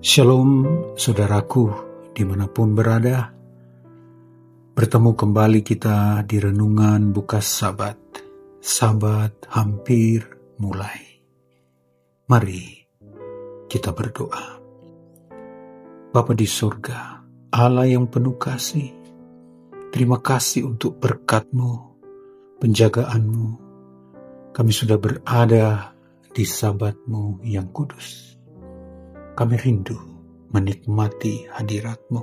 Shalom saudaraku dimanapun berada. Bertemu kembali kita di renungan buka Sabat. Sabat hampir mulai. Mari kita berdoa. Bapa di surga, Allah yang penuh kasih, terima kasih untuk berkat-Mu, penjagaan-Mu. Kami sudah berada di Sabat-Mu yang kudus. Kami rindu menikmati hadirat-Mu.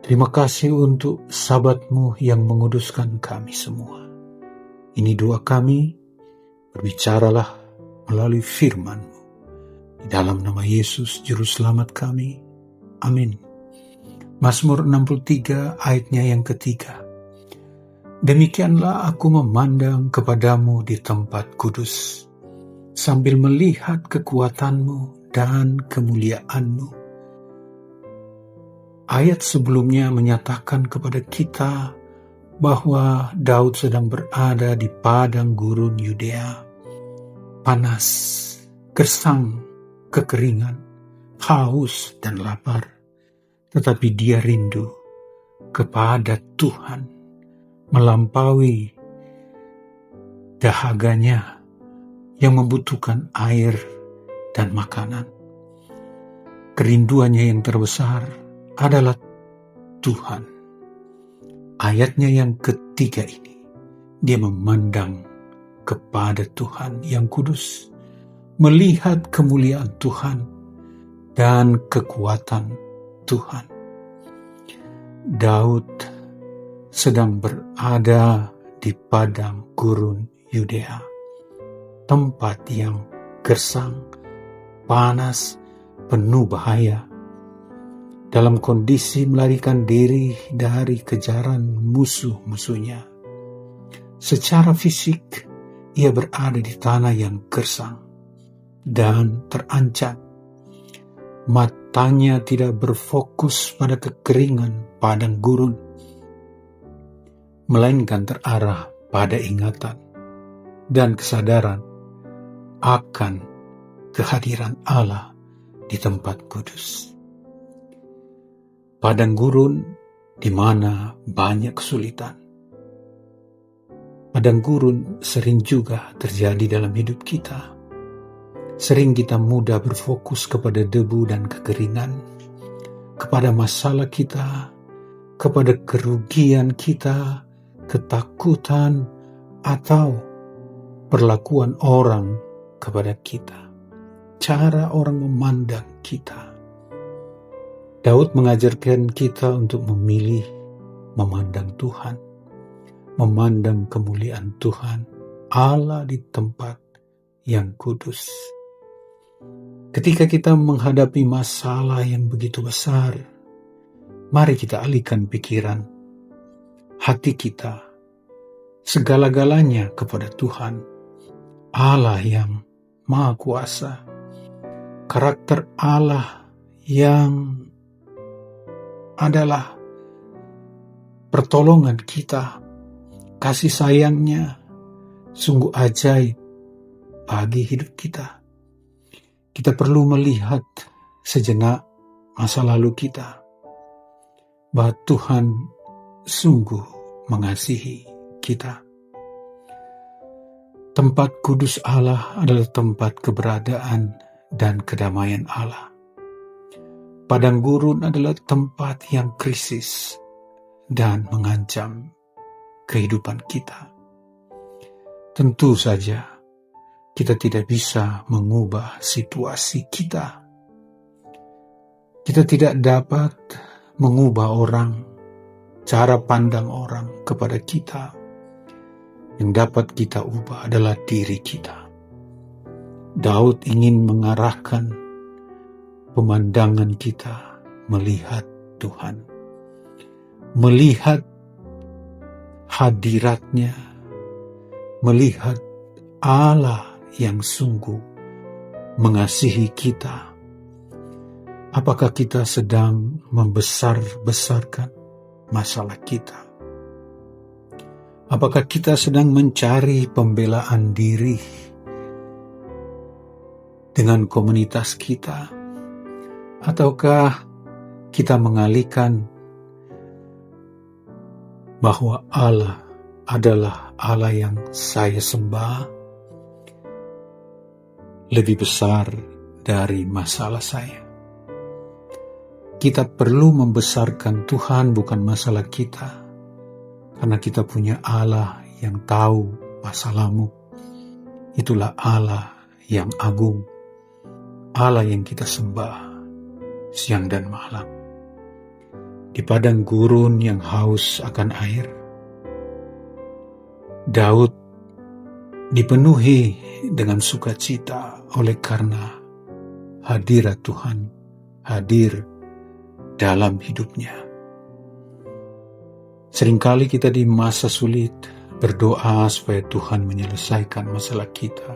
Terima kasih untuk Sabat-Mu yang menguduskan kami semua. Ini doa kami, berbicaralah melalui firman-Mu. Di dalam nama Yesus, Juru Selamat kami. Amin. Mazmur 63 ayatnya yang ketiga. Demikianlah aku memandang kepadamu di tempat kudus, sambil melihat kekuatan-Mu dan kemuliaan-Mu. Ayat sebelumnya menyatakan kepada kita bahwa Daud sedang berada di padang gurun Yudea. Panas, gersang, kekeringan, haus dan lapar. Tetapi dia rindu kepada Tuhan, melampaui dahaganya yang membutuhkan air dan makanan. Kerinduannya yang terbesar adalah Tuhan. Ayatnya yang ketiga ini, dia memandang kepada Tuhan yang kudus, melihat kemuliaan Tuhan dan kekuatan Tuhan. Daud sedang berada di padang gurun Yudea, tempat yang gersang, panas, penuh bahaya, dalam kondisi melarikan diri dari kejaran musuh-musuhnya. Secara fisik, ia berada di tanah yang gersang dan terancam. Matanya tidak berfokus pada kekeringan padang gurun, melainkan terarah pada ingatan dan kesadaran akan kehadiran Allah di tempat kudus. Padang gurun di mana banyak kesulitan. Padang gurun sering juga terjadi dalam hidup kita. Sering kita mudah berfokus kepada debu dan kekeringan, kepada masalah kita, kepada kerugian kita, ketakutan, atau perlakuan orang kepada kita. Cara orang memandang kita. Daud mengajarkan kita untuk memilih memandang Tuhan, memandang kemuliaan Tuhan, Allah di tempat yang kudus. Ketika kita menghadapi masalah yang begitu besar, mari kita alihkan pikiran, hati kita, segala-galanya kepada Tuhan, Allah yang Maha Kuasa, karakter Allah yang adalah pertolongan kita, kasih sayangnya sungguh ajaib bagi hidup kita. Kita perlu melihat sejenak masa lalu kita, bahwa Tuhan sungguh mengasihi kita. Tempat kudus Allah adalah tempat keberadaan dan kedamaian Allah. Padang gurun adalah tempat yang krisis dan mengancam kehidupan kita. Tentu saja kita tidak bisa mengubah situasi kita. Kita tidak dapat mengubah orang, cara pandang orang kepada kita. Yang dapat kita ubah adalah diri kita. Daud ingin mengarahkan pemandangan kita melihat Tuhan, melihat hadirat-Nya, melihat Allah yang sungguh mengasihi kita. Apakah kita sedang membesar-besarkan masalah kita? Apakah kita sedang mencari pembelaan diri dengan komunitas kita? Ataukah kita mengalihkan bahwa Allah adalah Allah yang saya sembah lebih besar dari masalah saya? Kita perlu membesarkan Tuhan, bukan masalah kita, karena kita punya Allah yang tahu masalahmu. Itulah Allah yang agung, Allah yang kita sembah siang dan malam. Di padang gurun yang haus akan air, Daud dipenuhi dengan sukacita oleh karena hadirat Tuhan hadir dalam hidupnya. Seringkali kita di masa sulit berdoa supaya Tuhan menyelesaikan masalah kita.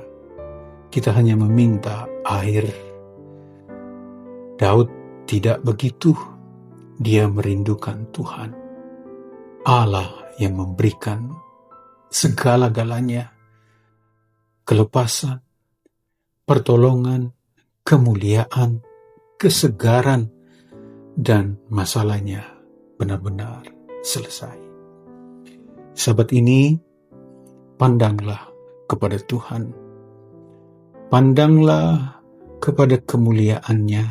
Kita hanya meminta air. Daud tidak begitu. Dia merindukan Tuhan, Allah yang memberikan segala-galanya, kelepasan, pertolongan, kemuliaan, kesegaran, dan masalahnya benar-benar selesai. Sahabat ini, pandanglah kepada Tuhan, pandanglah kepada kemuliaannya,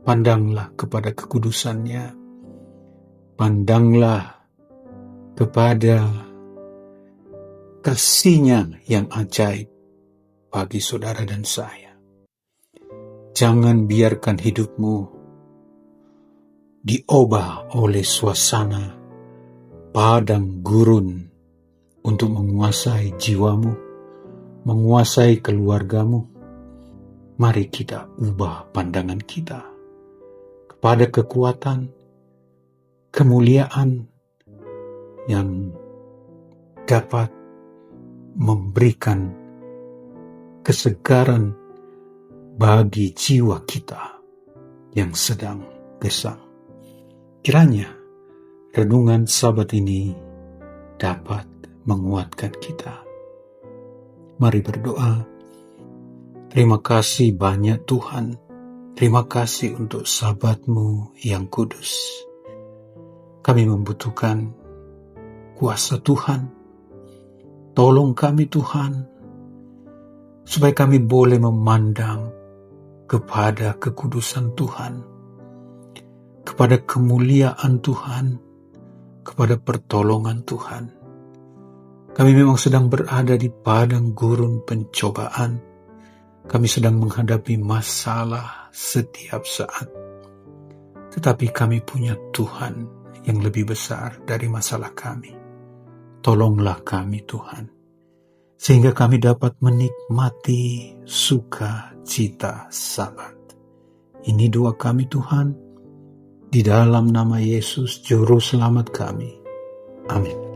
pandanglah kepada kekudusannya, pandanglah kepada kasih-Nya yang ajaib bagi saudara dan saya. Jangan biarkan hidupmu diubah oleh suasana padang gurun untuk menguasai jiwamu, menguasai keluargamu. Mari kita ubah pandangan kita pada kekuatan, kemuliaan yang dapat memberikan kesegaran bagi jiwa kita yang sedang gersang. Kiranya renungan Sabat ini dapat menguatkan kita. Mari berdoa. Terima kasih banyak Tuhan. Terima kasih untuk Sabat-Mu yang kudus. Kami membutuhkan kuasa Tuhan. Tolong kami Tuhan, supaya kami boleh memandang kepada kekudusan Tuhan, kepada kemuliaan Tuhan, kepada pertolongan Tuhan. Kami memang sedang berada di padang gurun pencobaan. Kami sedang menghadapi masalah setiap saat. Tetapi kami punya Tuhan yang lebih besar dari masalah kami. Tolonglah kami Tuhan, sehingga kami dapat menikmati sukacita Sabat. Ini doa kami Tuhan, di dalam nama Yesus Juru Selamat kami. Amin.